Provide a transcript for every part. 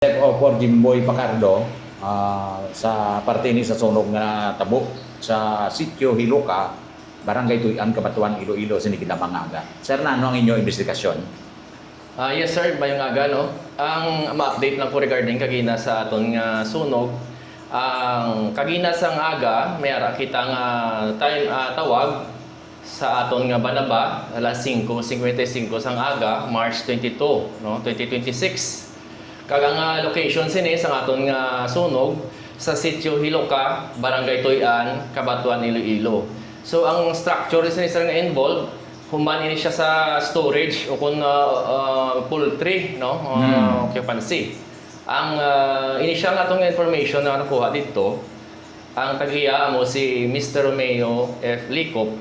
For Jimboy Pacardo sa parte ni sa sunog nga tabo sa Sitio Hiloka, Barangay Tuyan, Cabanatuan, Iloilo, Sinikidamangaga. Sir, na ano ang inyong investigasyon? Yes sir, bayong aga no. Ang ma-update lang po regarding kagina sa aton nga sunog. Ang kagina sang aga, may ara kita nga tawag sa aton nga Banaba alas 5:55 sang aga, March 22, no, 2026. Kagang location sini sa aton nga sunog sa Sitio Hiloka, Barangay Tuyan, Cabanatuan, Iloilo. So ang structure sini nga involved, human ini siya sa storage o kung poultry, no, occupancy. Ang initial natong information na nakuha dito, ang tagiya mo si Mr. Romeo F. Licop,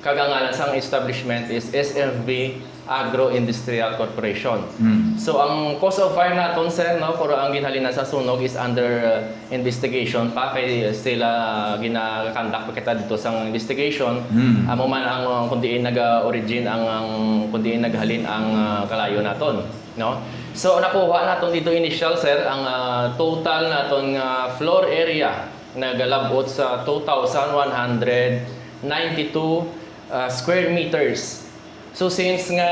kagangalan sang establishment is SFB Agro-Industrial Corporation. So ang cause of fire naton sir, no, kung ang ginhalinan sa sunog is under investigation pa, kay sila gina-conduct pa kita dito sa investigation. Amo man ang kundiin nag-origin ang kundiin naghalin ang kalayo naton, no. So nakuha naton dito initial sir ang total naton floor area nagalabot sa 2,192 square meters. So since nga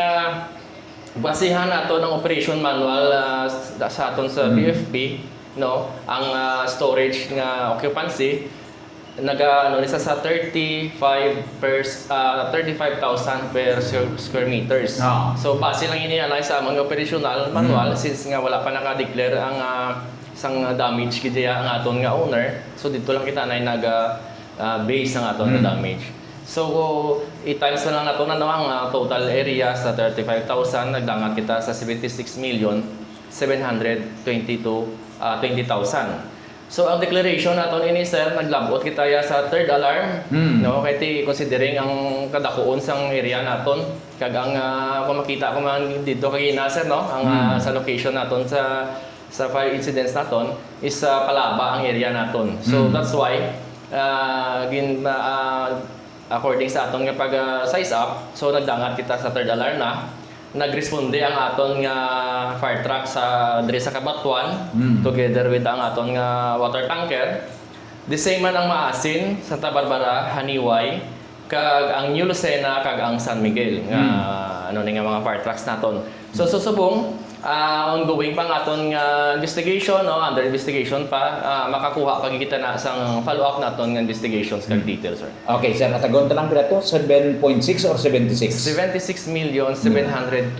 basihan nato ng operation manual sa aton sa BFP, no, ang storage nga occupancy naga nisa sa 35,000 per square meters. So base lang ini analyze sa among operational manual since nga wala pa naka-declare ang sang damage gid ang aton nga owner. So dito lang kita na naga base ang aton nga damage. So, i-times na lang nato na ang total area sa 35,000, nagdangat kita sa 76,720,000. So, ang declaration naton ini sir, naglabot kita ya sa third alarm, no, kay considering ang kadakuon sang area naton, kag ang kung makita ko man dito kay sir, no, ang sa location naton sa fire incidents naton is Palaba ang area naton. So, that's why according sa aton nga pag-size up, so nagdangat kita sa third alarm na. Nagresponde ang aton nga fire truck sa diri sa Cabanatuan together with ang aton nga water tanker. The same man ang Maasin, Santa Barbara, Haniway, kag ang New Lucena kag ang San Miguel nga ano ni nga mga fire trucks naton. So susubong ongoing pang aton nga investigation, no, under investigation pa, makakuha pag kita na sang follow-up naton nga investigations kag details sir. Okay, sir, natagon ta lang pala to, 7.6 or 76? 76,720,000.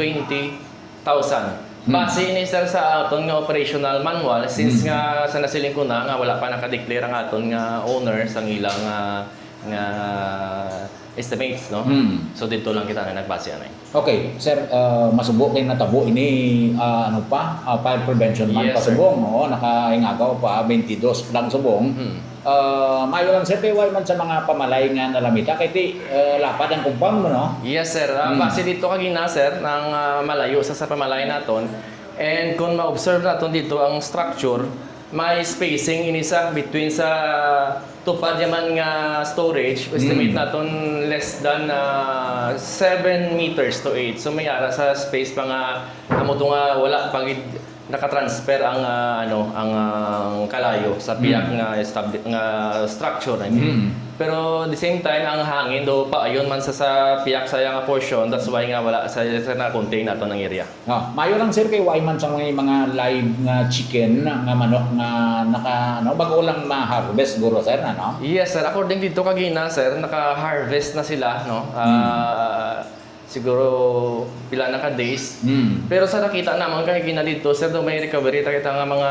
Base ini sir sa aton nga operational manual since nga sa nasiling ko na nga wala pa naka-declare ang aton nga owner sang ilang nga estimates, no. So dito lang kita na nagbase anay. Okay, sir, masubok kayo natabo ini ano pa, fire prevention man Yes, pa subong, no, nakaingagaw pa 22 lang subong. Mayo lang sir, kay man sa mga pamalay nga nalamita kay ti lapad ang kumpang mo, no. Yes sir, base dito kagina sir nang malayo sa pamalay naton, and kung ma-observe naton dito ang structure, may spacing inisa between sa tupad yaman nga storage, estimate naton less than 7 meters to 8. So may ara sa space pa nga amo to nga wala pag naka-transfer ang ang kalayo sa piyak nga structure, I mean. Pero at the same time ang hangin do pa ayon man sa piyak sa nga portion, that's why nga wala sa na-contain nato ng area. Mayo lang sir kay man sa mga live nga chicken nga manok nga bago lang ma-harvest guro sir, no? Yes sir, according dito kagina sir, naka-harvest na sila, no. Siguro pila na ka days. Pero sa nakita naman kay gina dito sir, do may recovery ta kita nga mga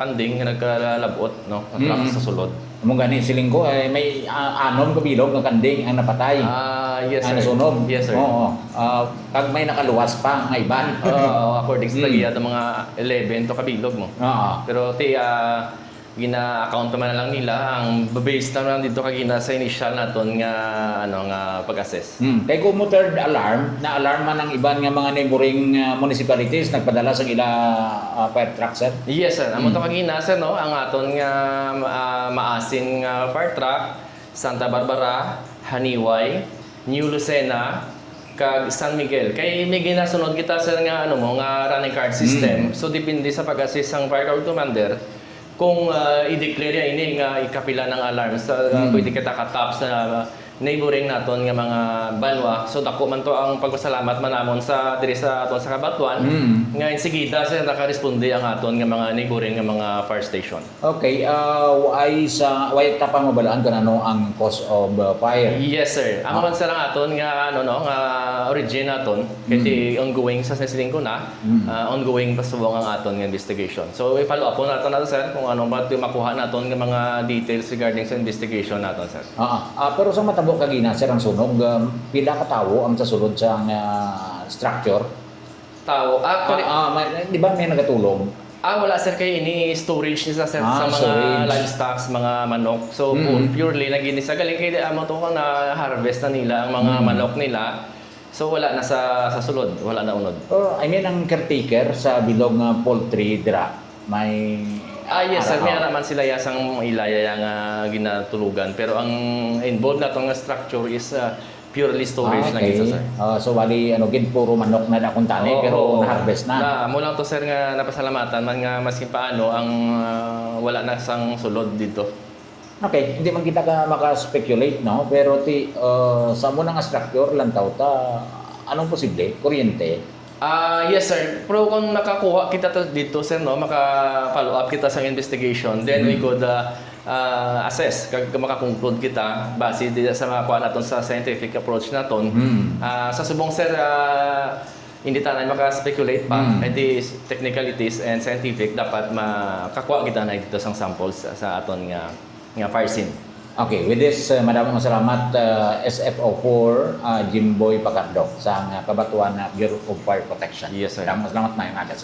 kanding nga nagkalabot, no, natrap sa sulod. Amo gani siling ko may anom ka bilog nga kanding ang napatay. Yes sir. Nasunog. Yes sir. Oo. Kag may nakaluwas pa nga iban. According sa tagiya mga 11 to kabilog mo. Pero gina-account naman na lang nila ang base naman dito kagina sa initial naton nga nga pag-assess. Kay kung mo third alarm, na alarm man ang iban nga mga neighboring municipalities nagpadala sa ila fire truck sir. Yes sir, amo to kagina sir, no, ang aton nga Maasin nga fire truck, Santa Barbara, Haniway, New Lucena, kag San Miguel. Kay may ginasunod kita sa nga ano mo nga running card system. So depende sa pag-assist ang fire card commander kung i-declare ya ini nga ikapila ng alarm sa pwede kita ka-top sa neighboring naton nga mga banwa. So dako man to ang pagpasalamat manamon sa diri sa aton sa Kabatuan nga insigida sa nakaresponde ang aton nga mga neighboring nga mga fire station. Okay, way tapang mabalaan ka ano ang cause of fire? Yes sir. Amo man sa lang aton nga ano no nga origin naton kay ongoing sa sining ko na ongoing pasubong ang aton nga investigation. So i-follow up po naton sir kung ano ba makuha naton nga mga details regarding sa investigation naton sir. Pero sa matabo kagina sir ang sunog, pila ka tawo ang sasulod sa structure? Tao. Di ba may nagatulong? Wala sir kay ini storage ni sa sir sa mga storage. livestock, mga manok. So purely nagini sa galing kay amo to kang na harvest na nila ang mga manok nila. So wala na sa sulod, wala na unod. I mean ang caretaker sa bilog nga poultry dira may Yes sir, may araman sila yasang ilaya nga ginatulugan pero ang involved na tong structure is purely storage lang ito sir. So wali gid puro manok na nakuntani pero na-harvest na. Mo lang to sir nga napasalamatan man nga maskin paano ang wala na sang sulod dito. Okay, hindi man kita ka maka-speculate no, pero sa mo nga structure lang ta anong posible? Kuryente? Yes sir. Pero kung nakakuha kita dito sir no, maka-follow up kita sa investigation, then we could assess kag maka-conclude kita base sa makuha naton sa scientific approach naton. Sa subong sir hindi tayo maka-speculate pa. It technicalities and scientific dapat makakuha kita na dito sang samples sa aton nga fire scene. Okay, with this, maraming salamat SFO4 Jimboy Pacardok sa Kabatuan Bureau of Fire Protection. Yes, sir. Maraming salamat na yung agas.